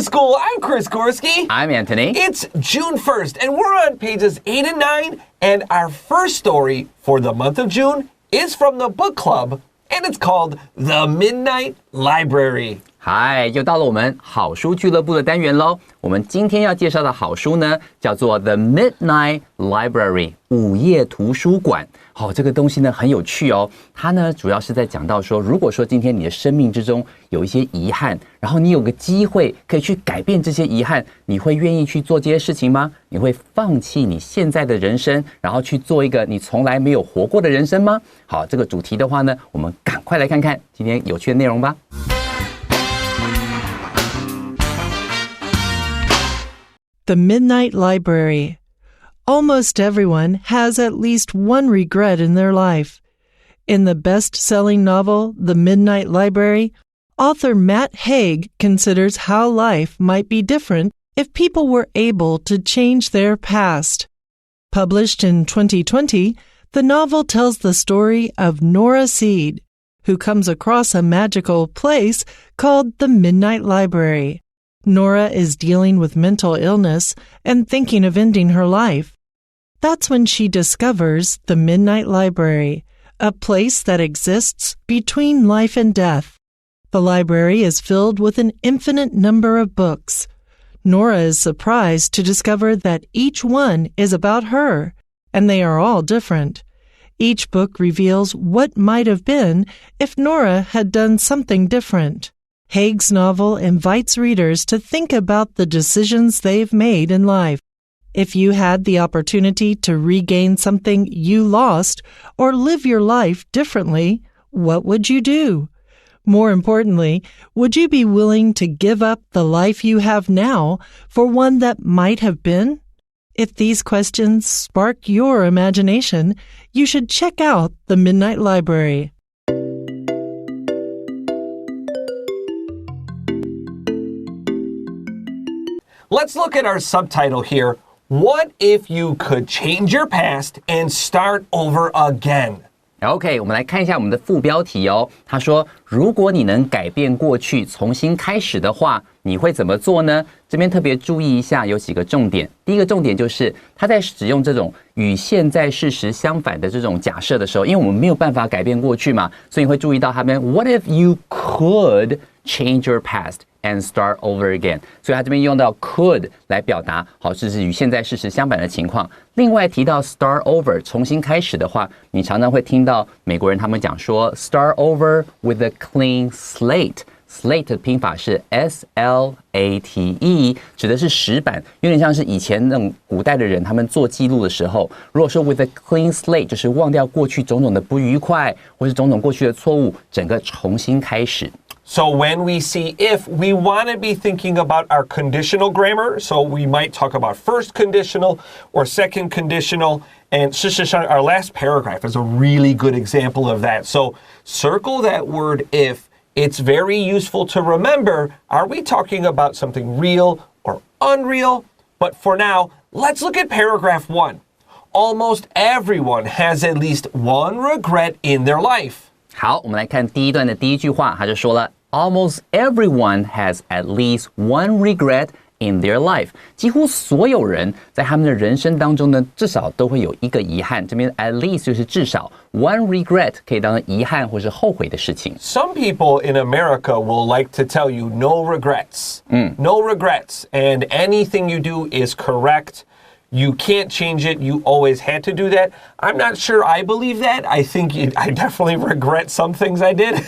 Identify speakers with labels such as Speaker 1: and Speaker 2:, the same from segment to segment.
Speaker 1: School. I'm Chris Gorski.
Speaker 2: I'm Antony.
Speaker 1: It's June 1st, and we're on pages 8 and 9, and our first story for the month of June is from the book club, and it's called The Midnight Library.
Speaker 2: 嗨，又到了我们好书俱乐部的单元咯。我们今天要介绍的好书呢，叫做 The Midnight Library 午夜图书馆。这个东西呢很有趣哦。它呢主要是在讲到说，如果说今天你的生命之中有一些遗憾，然后你有个机会可以去改变这些遗憾，你会愿意去做这些事情吗？你会放弃你现在的人生，然后去做一个你从来没有活过的人生吗？好，这个主题的话呢，我们赶快来看看今天有趣的内容吧。
Speaker 3: The Midnight Library. Almost everyone has at least one regret in their life. In the best-selling novel, The Midnight Library, author Matt Haig considers how life might be different if people were able to change their past. Published in 2020, the novel tells the story of Nora Seed, who comes across a magical place called the Midnight Library. Nora is dealing with mental illness and thinking of ending her life. That's when she discovers the Midnight Library, a place that exists between life and death. The library is filled with an infinite number of books. Nora is surprised to discover that each one is about her, and they are all different. Each book reveals what might have been if Nora had done something different. Haig's novel invites readers to think about the decisions they've made in life. If you had the opportunity to regain something you lost or live your life differently, what would you do? More importantly, would you be willing to give up the life you have now for one that might have been? If these questions spark your imagination, you should check out the Midnight Library.
Speaker 1: Let's look at our subtitle here. What if you could change your past and start over again?
Speaker 2: OK， 我们来看一下我们的副标题哦。他说，如果你能改变过去，重新开始的话，你会怎么做呢？这边特别注意一下，有几个重点。第一个重点就是他在使用这种与现在事实相反的这种假设的时候，因为我们没有办法改变过去嘛，所以你会注意到他们 What if you could change your past?And start over again. 所以他这边用到 could 来表达，好，这是与现在事实相反的情况。另外提到 start over 重新开始的话，你常常会听到美国人他们讲说 start over with a clean slate。slate 的拼法是 S-L-A-T-E， 指的是石板，有点像是以前那种古代的人他们做记录的时候，如果说 with a clean slate 就是忘掉过去种种的不愉快，或是种种过去的错误，整个重新开始。
Speaker 1: So when we see if, we want to be thinking about our conditional grammar. So we might talk about first conditional or second conditional. And 事实上, our last paragraph is a really good example of that. So circle that word if. It's very useful to remember, are we talking about something real or unreal? But for now, let's look at paragraph 1. Almost everyone has at least one regret in their life.
Speaker 2: 好，我们来看第一段的第一句话，他就说了 Almost everyone has at least one regret in their life. 几乎所有人在他们的人生当中呢，至少都会有一个遗憾。这边 at least 就是至少 one regret 可以当成遗憾或是后悔的事情。
Speaker 1: Some people in America will like to tell you no regrets. No regrets. And anything you do is correct.You can't change it. You always had to do that. I'm not sure I believe that. I think I definitely regret some things I did.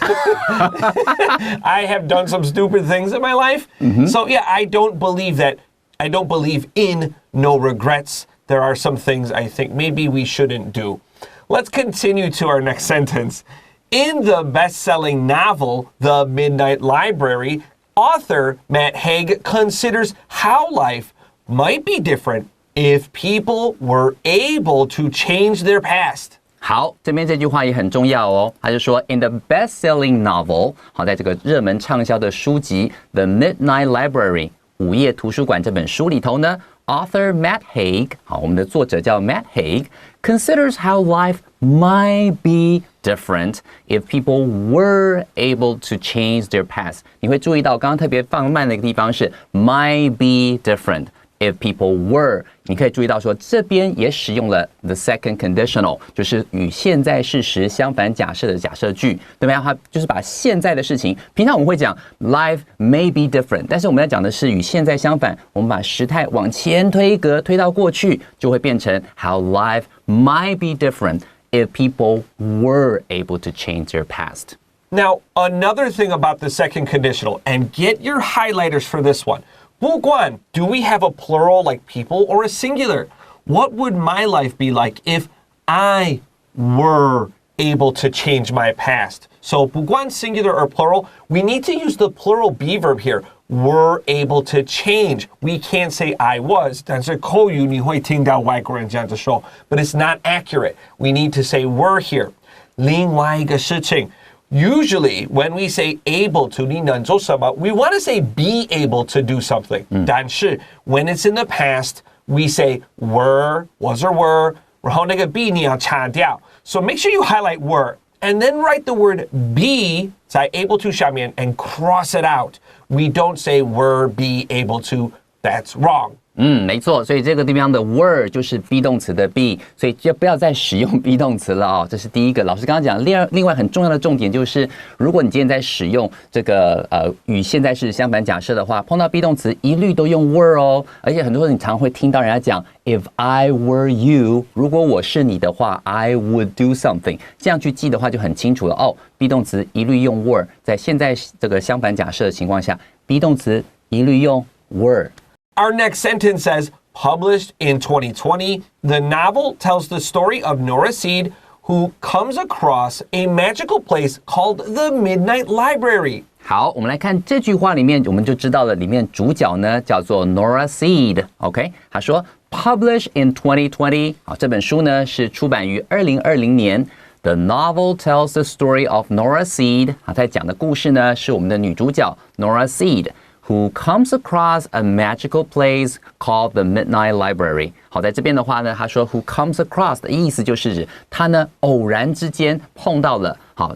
Speaker 1: I have done some stupid things in my life. So yeah, I don't believe that. I don't believe in no regrets. There are some things I think maybe we shouldn't do. Let's continue to our next sentence. In the best-selling novel, The Midnight Library, author Matt Haig considers how life might be different.If people were able to change their past.
Speaker 2: 好，这边这句话也很重要哦。他就说 ，in the best-selling novel， 好，在这个热门畅销的书籍《The Midnight Library》午夜图书馆这本书里头呢 author Matt Haig， 好，我们的作者叫 Matt Haig, considers how life might be different if people were able to change their past. 你会注意到刚刚特别放慢的一个地方是 might be different.If people were， 你可以注意到说这边也使用了 the second conditional， 就是与现在事实相反假设的假设句，对吧？它就是把现在的事情，平常我们会讲 life may be different， 但是我们要讲的是与现在相反，我们把时态往前推一格，推到过去，就会变成 how life might be different if people were able to change their past.
Speaker 1: Now, another thing about the second conditional, and get your highlighters for this one. 不管 do we have a plural like people or a singular? What would my life be like if I were able to change my past? So 不管 singular or plural, we need to use the plural be verb here. Were able to change. We can't say I was. 但是口语你会听到外国人这样子说 but it's not accurate. We need to say were here. 另外一个事情Usually, when we say able to, 你能做什么? We want to say be able to do something. 但是 when it's in the past, we say were, was or were, 然后那个 be 你要擦掉. So make sure you highlight were, and then write the word be 在 able to 下面 and cross it out. We don't say were be able to. That's wrong.
Speaker 2: 没错，所以这个地方的 were 就是 be 动词的 be， 所以就不要再使用 be 动词了哦。这是第一个，老师刚刚讲，另外很重要的重点就是，如果你今天在使用这个与现在式相反假设的话，碰到 be 动词一律都用 were 哦。而且很多时候你常会听到人家讲 ，If I were you， 如果我是你的话 ，I would do something， 这样去记的话就很清楚了哦。be 动词一律用 were， 在现在这个相反假设的情况下 ，be 动词一律用 were。Our
Speaker 1: next sentence says, published in 2020, the novel tells the story of Nora Seed, who comes across a magical place called the Midnight Library.
Speaker 2: 好，我们来看这句话里面，我们就知道了，里面主角呢叫做 Nora Seed。OK， 他说 published in 2020， 好，这本书呢是出版于2020年。The novel tells the story of Nora Seed， 好，在讲的故事呢是我们的女主角 Nora Seed。Who comes across a magical place called the Midnight Library？ 好，在这边的话呢，他说 who comes across 的意思就是指他呢偶然之间碰到了，好，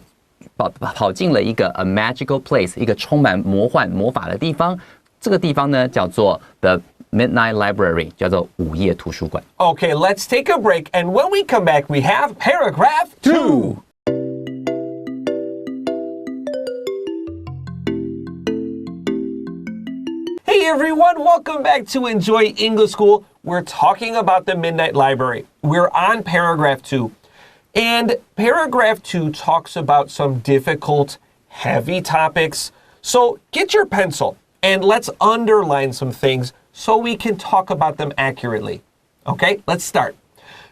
Speaker 2: 跑进了一个 a magical place， 一个充满魔幻魔法的地方。这个地方呢叫做 the Midnight Library， 叫做午夜图书馆。
Speaker 1: Okay, let's take a break, and when we come back, we have paragraph 2.Hey everyone, welcome back to Enjoy English School. We're talking about the Midnight Library. We're on paragraph 2. And paragraph 2 talks about some difficult, heavy topics. So get your pencil and let's underline some things so we can talk about them accurately. Okay, let's start.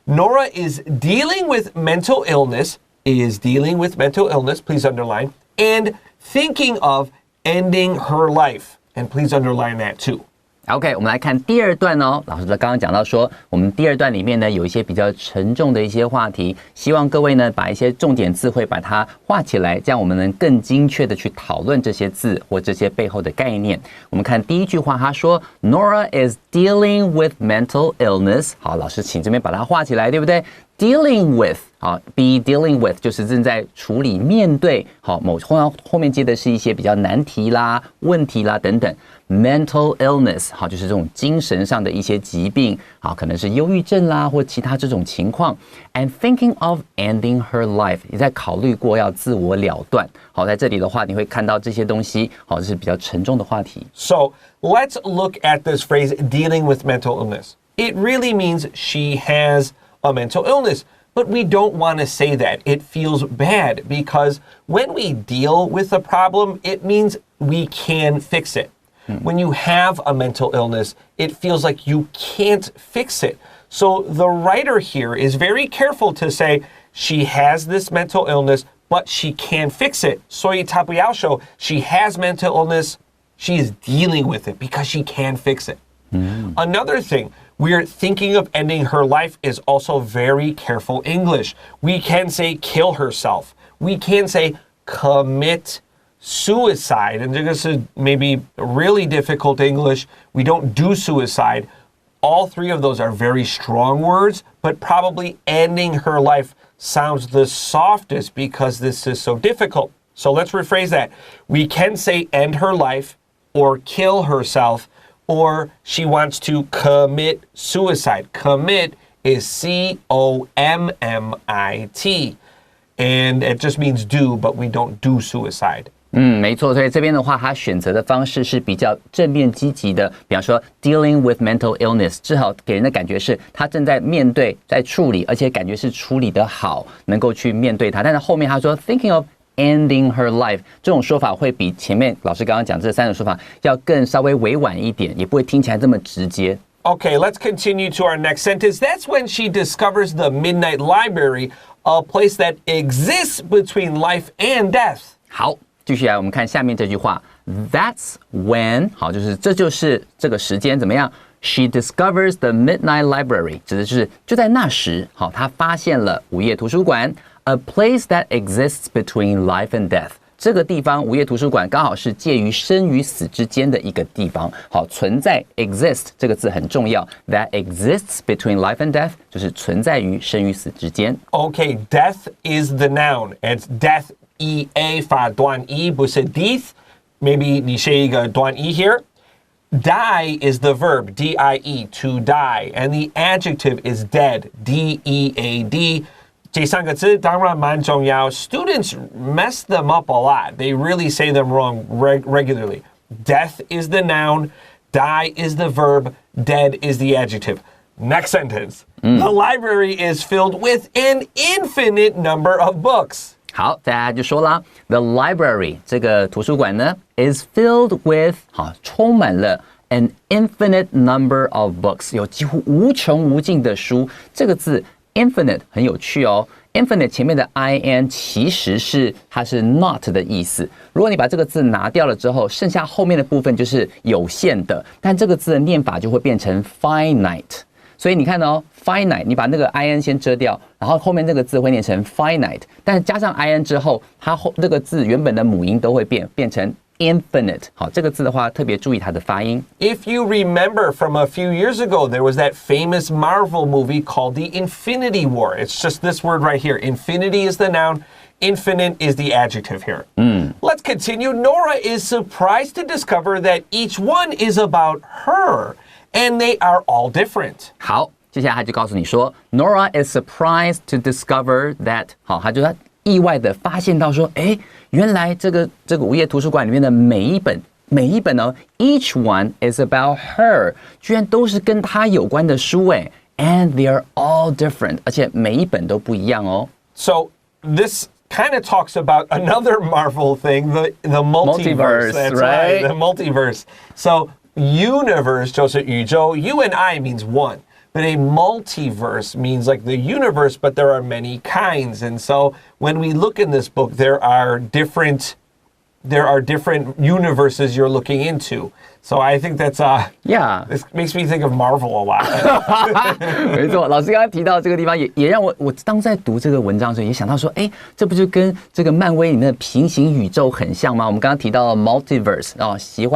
Speaker 1: Nora is dealing with mental illness, please underline, and thinking of ending her life.And please underline that too.
Speaker 2: OK， 我们来看第二段哦。老师刚刚讲到说，我们第二段里面呢有一些比较沉重的一些话题，希望各位呢把一些重点字汇把它画起来，这样我们能更精确的去讨论这些字或这些背后的概念。我们看第一句话，他说 Nora is dealing with mental illness。好，老师请这边把它画起来，对不对？Dealing with， 好 ，be dealing with 就是正在处理、面对，好，后面接的是一些比较难题啦、问题啦等等。Mental illness， 好，就是这种精神上的一些疾病，好，可能是忧郁症啦或其他这种情况。And thinking of ending her life， 也在考虑过要自我了断。好，在这里的话，你会看到这些东西，好，这是比较沉重的话题。
Speaker 1: So let's look at this phrase, dealing with mental illness. It really means she has a mental illness. But we don't want to say that. It feels bad because when we deal with a problem, it means we can fix it. When you have a mental illness, it feels like you can't fix it. So the writer here is very careful to say she has this mental illness, but she can fix it. 所以他不要说 she has mental illness, she is dealing with it because she can fix it. Another thing, we're thinking of ending her life is also very careful English. We can say kill herself. We can say commit suicide. And this is maybe really difficult English. We don't do suicide. all three of those are very strong words, but probably ending her life sounds the softest because this is so difficult. So let's rephrase that. We can say end her life or kill herself, or she wants to commit suicide. Commit is C-O-M-M-I-T. And it just means do, but we don't do suicide.
Speaker 2: 没错，所以这边的话，他选择的方式是比较正面积极的，比方说 dealing with mental illness， 至少给人的感觉是他正在面对，在处理，而且感觉是处理得好，能够去面对它。但是后面他说 thinking of ending her life， 这种说法会比前面老师刚刚讲这三种说法要更稍微委婉一点，也不会听起来这么直接。
Speaker 1: Okay, let's continue to our next sentence. That's when she discovers the Midnight Library, a place that exists between life and death.
Speaker 2: 好，继续来我们看下面这句话 That's when 好，这就是这个时间怎么样 She discovers the Midnight Library 指的就是就在那时好，她发现了午夜图书馆 A place that exists between life and death 这个地方午夜图书馆刚好是介于生与死之间的一个地方好，存在 exist 这个字很重要 That exists between life and death 就是存在于生与死之间
Speaker 1: Okay, death is the noun. It's death E-A 发短 E 不是 death. Maybe 你写一个短 E here. Die is the verb, D-I-E, to die. And the adjective is dead, D-E-A-D. 这三个字当然蛮重要 Students mess them up a lot. They really say them wrong regularly. Death is the noun, die is the verb, dead is the adjective. Next sentence. The library is filled with an infinite number of books.
Speaker 2: 好，再来就说啦 The library 这个图书馆呢 is filled with 好，充满了 an infinite number of books 有几乎无穷无尽的书这个字 infinite 很有趣哦 infinite 前面的 in 其实它是 not 的意思如果你把这个字拿掉了之后剩下后面的部分就是有限的但这个字的念法就会变成 finite所以你看哦 finite 你把那个 in 先遮掉然后后面这个字会念成 finite 但是加上 in 之后它这个字原本的母音都会变成 infinite 好这个字的话特别注意它的发音
Speaker 1: If you remember from a few years ago there was that famous Marvel movie called The Infinity War. It's just this word right here. Infinity is the noun. Infinite is the adjective here. Let's continue. Nora is surprised to discover that each one is about her. And they are all different.
Speaker 2: 好接下来他就告诉你说 Nora is surprised to discover that 好他就意外的发现到说原来这个午夜图书馆里面的每一本哦 each one is about her 居然都是跟她有关的书and they are all different 而且每一本都不一样哦
Speaker 1: So this kind of talks about another Marvel thing, the multiverse. That's right, the multiverse. So universe 就是宇宙 you and I means one. But a multiverse means like the universe, but there are many kinds. And so when we look in this book, there are different universes you're looking into. So I think that's
Speaker 2: Yeah.
Speaker 1: This makes me think of Marvel a lot.
Speaker 2: 没错，老师刚刚提到这个地方也让我当在读这个文章的时候也想到说，这不就跟这个漫威里面的平行宇宙很像吗？我们刚刚提到了 multiverse 喜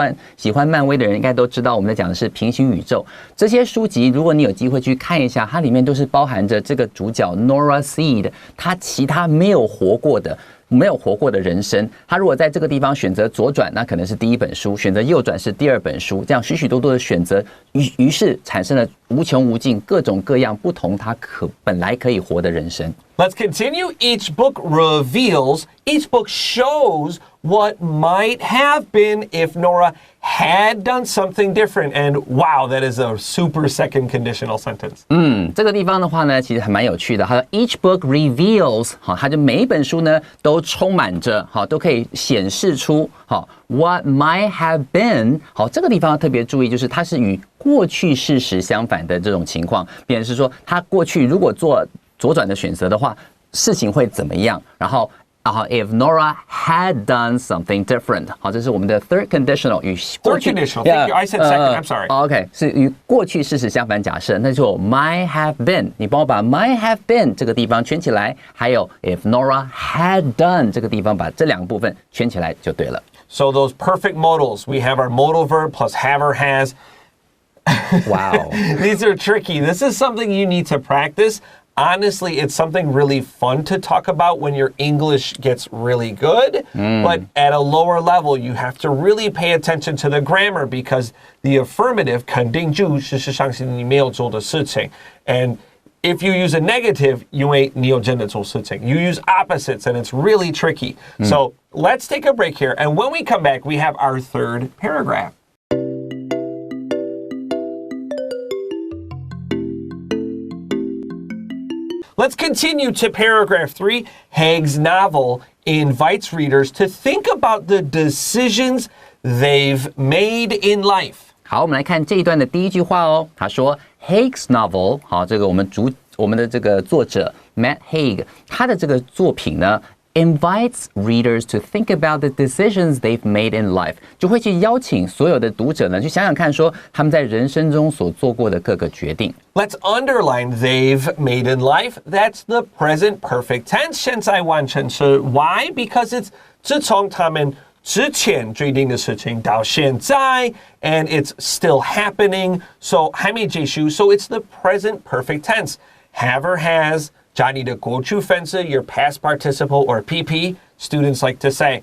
Speaker 2: 欢漫威的人应该都知道我们在讲的是平行宇宙。这些书籍如果你有机会去看一下，它里面都是包含着这个主角 Nora Seed 他其他没有活过的人生，他如果在这个地方选择左转，那可能是第一本书；选择右转是第二本书。这样许许多多的选择，于是产生了无穷无尽、各种各样不同他本来可以活的人生。
Speaker 1: Let's continue. Each book shows what might have been if Nora had done something different. And wow, that is a super second conditional sentence.
Speaker 2: 这个地方的话呢，其实还蛮有趣的。它 each book reveals， 好，它就每一本书呢都充满着，好，都可以显示出，好 ，what might have been， 好，这个地方要特别注意，就是它是与过去事实相反的这种情况，别人是说他过去如果做左转的选择的话，事情会怎么样？然后if Nora had done something different， 好，这是我们的 third conditional 与过去
Speaker 1: Third conditional. Thank you. I said second. I'm sorry.
Speaker 2: OK， 是与过去事实相反假设，那就 might have been。你帮我把 might have been 这个地方圈起来，还有 if Nora had done 这个地方把这两个部分圈起来就对了。
Speaker 1: So those perfect modals, we have our modal verb plus have or has.
Speaker 2: Wow.
Speaker 1: These are tricky. This is something you need to practice. Honestly, it's something really fun to talk about when your English gets really good. But at a lower level, you have to really pay attention to the grammar because the affirmative 肯定句是上是你没有做的事情. And if you use a negative, 因为你有真的做事情. You use opposites, and it's really tricky. So let's take a break here. And when we come back, we have our third paragraph. Let's continue to paragraph 3. Haig's novel invites readers to think about the decisions they've made in life.
Speaker 2: 好，我们来看这一段的第一句话哦。他说 Haig's novel， 好，这个我们的这个作者 Matt Haig， 他的这个作品呢 invites readers to think about the decisions they've made in life， 就会去邀请所有的读者呢去想想看说他们在人生中所做过的各个决定。
Speaker 1: Let's underline they've made in life. That's the present perfect tense. 现在完成时 Why? Because it's 自从他们之前决定的事情到现在 and it's still happening. So 还没结束 So it's the present perfect tense. Have or has. 加你的过去分词 your past participle or PP, students like to say.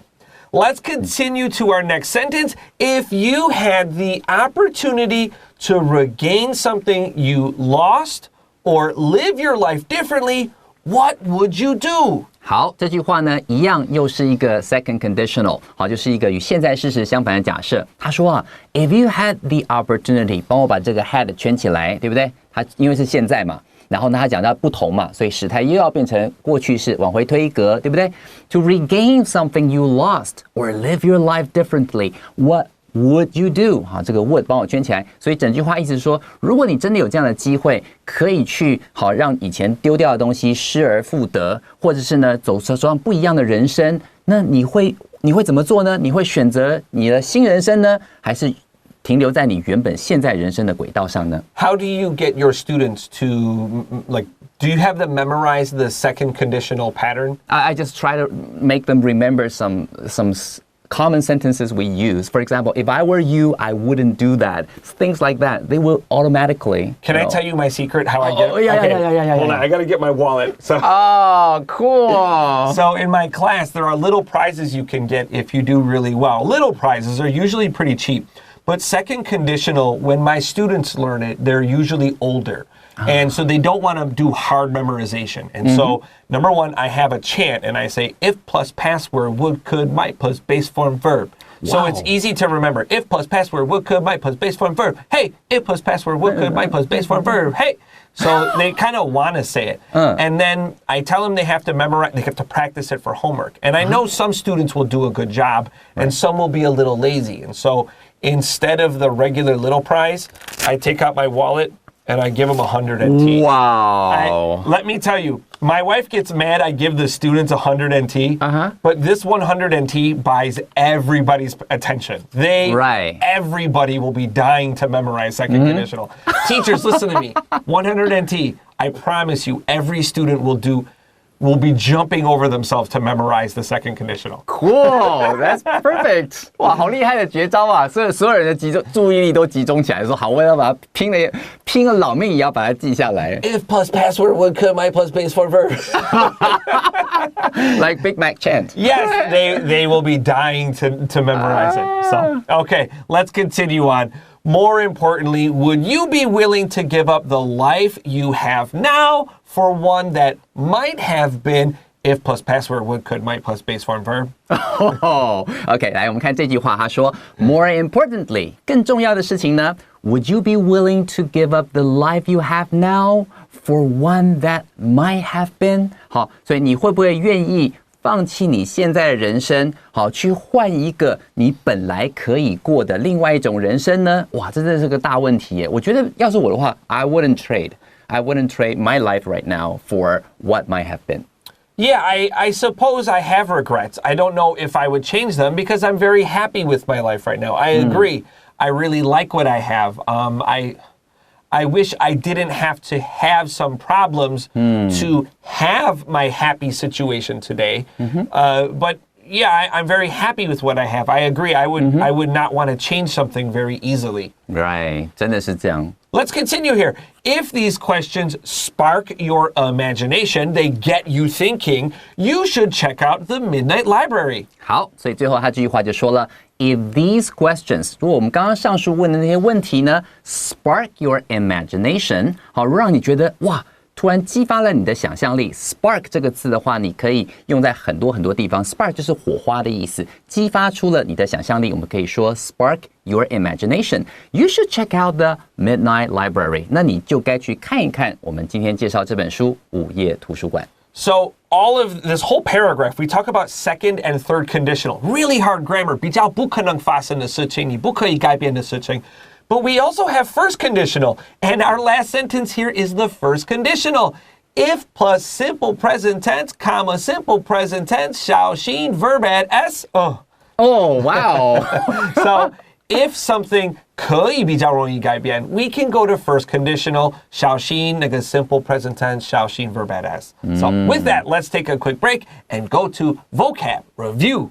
Speaker 1: Let's continue to our next sentence. If you had the opportunity to regain something you lost or live your life differently, what would you do?
Speaker 2: 好，这句话呢，一样又是一个 second conditional， 好，就是一个与现在事实相反的假设。他说啊 ，If you had the opportunity， 帮我把这个 had 圈起来，对不对？它因为是现在嘛。然后呢，他讲到不同嘛，所以时态又要变成过去式，往回推一格，对不对 ？To regain something you lost or live your life differently, what would you do？ 好，这个 would 帮我圈起来。所以整句话意思是说，如果你真的有这样的机会，可以去好让以前丢掉的东西失而复得，或者是呢走上不一样的人生，那你会怎么做呢？你会选择你的新人生呢，还是停留在你原本现在人生的轨道上呢？
Speaker 1: How do you get your students to, like, do you have them memorize the second conditional pattern?
Speaker 2: I just try to make them remember some common sentences we use. For example, if I were you, I wouldn't do that. Things like that. They will automatically.
Speaker 1: Can I tell you my secret how I get it?
Speaker 2: Yeah.
Speaker 1: Hold on, I gotta get my wallet. So,
Speaker 2: Oh, cool.
Speaker 1: so in my class, there are little prizes you can get if you do really well. Little prizes are usually pretty cheap. But second conditional, when my students learn it, they're usually older. And so they don't want to do hard memorization. And so, number one, I have a chant and I say, if plus password, would, could, might plus base form verb. Wow. So it's easy to remember. If plus password, would, could, might plus base form verb. Hey, if plus password, would, could, might plus base form verb. Hey. So they kind of want to say it. And then I tell them they have to memorize, they have to practice it for homework. And I know some students will do a good job and some will be a little lazy. And so instead of the regular little prize, I take out my wallet and I give them 100 NT.
Speaker 2: Wow.
Speaker 1: Let me tell you, my wife gets mad I give the students 100 NT, but this 100 NT buys everybody's attention. Everybody will be dying to memorize second conditional. Teachers, listen to me. 100 NT, I promise you, every student will be jumping over themselves to memorize the second conditional.
Speaker 2: Cool, that's perfect. 哇，好厉害的绝招啊！所有人的注意力都集中起来，说好，我要把它拼了老命也要把它记下来。
Speaker 1: If plus password, would, could, might plus base form verb.
Speaker 2: Like Big Mac chant.
Speaker 1: Yes, they will be dying to memorize it. So, okay, let's continue on. More importantly, would you be willing to give up the life you have now for one that might have been if plus password, would, could, might plus base form verb?
Speaker 2: OK， 来，我们看这句话，他说 ，More importantly， 更重要的事情呢 ，Would you be willing to give up the life you have now for one that might have been？ 好，所以你会不会愿意放弃你现在的人生，好，去换一个你本来可以过的另外一种人生呢？哇，这真的是个大问题耶！我觉得要是我的话 ，I wouldn't trade my life right now for what might have been.
Speaker 1: Yeah, I suppose I have regrets. I don't know if I would change them because I'm very happy with my life right now. I agree. I really like what I have. I wish I didn't have to have some problems to have my happy situation today. But yeah, I'm very happy with what I have. I agree. I would not want to change something very easily.
Speaker 2: Right. 真的是这样。
Speaker 1: Let's continue here. If these questions spark your imagination, they get you thinking, you should check out the Midnight Library.
Speaker 2: 好，所以最后他这句话就说了 If these questions, 如果我们刚刚上述问的那些问题呢 spark your imagination, 好，让你觉得哇突然激发了你的想象力 Spark 这个字的话你可以用在很多很多地方 Spark 就是火花的意思激发出了你的想象力我们可以说 Spark your imagination You should check out the Midnight Library 那你就该去看一看我们今天介绍这本书午夜图书馆
Speaker 1: So all of this whole paragraph, we talk about second and third conditional. Really hard grammar. 比较不可能发生的事情你不可以改变的事情But we also have first conditional, and our last sentence here is the first conditional. If plus simple present tense, comma, simple present tense, 小心 verb add s.
Speaker 2: Oh, wow.
Speaker 1: So if something 可以比较容易改变 we can go to first conditional, 小心那个 simple present tense, 小心 verb add s. So with that, let's take a quick break and go to vocab review.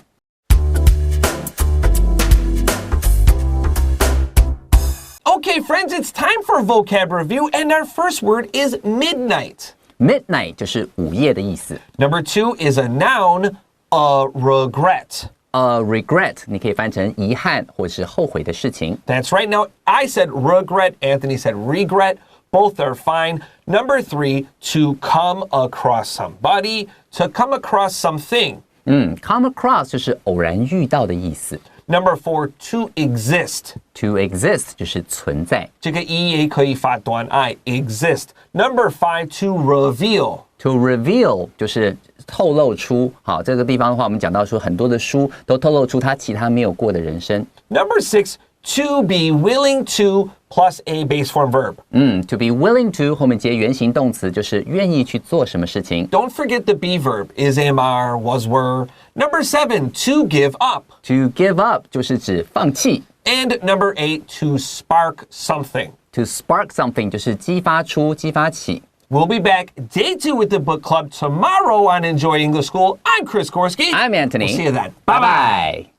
Speaker 1: Okay, friends, it's time for vocab review, and our first word is midnight.
Speaker 2: Midnight 就是午夜的意思。
Speaker 1: Number 2 is a noun, a regret.
Speaker 2: A regret 你可以翻成遗憾或是后悔的事情。
Speaker 1: That's right. Now, I said regret, Anthony said regret. Both are fine. Number 3, to come across somebody, to come across something.
Speaker 2: Come across 就是偶然遇到的意思。
Speaker 1: Number 4, to exist.
Speaker 2: To exist 就是存在。
Speaker 1: 这个 E 也可以发短 I, exist. Number 5, to reveal.
Speaker 2: To reveal 就是透露出。好，这个地方的话，我们讲到说很多的书都透露出他其他没有过的人生。
Speaker 1: Number 6, to be willing to plus a base form verb.
Speaker 2: To be willing to 后面接原形动词，就是愿意去做什么事情。
Speaker 1: Don't forget the be verb, is, am, are, was, were. Number 7, to give up.
Speaker 2: To give up 就是指放弃。
Speaker 1: And number 8, to spark something.
Speaker 2: To spark something 就是激发出、激发起。
Speaker 1: We'll be back day 2 with the book club tomorrow on Enjoy English School. I'm Chris Gorski.
Speaker 2: I'm Antony.
Speaker 1: We'll see you then.
Speaker 2: Bye-bye.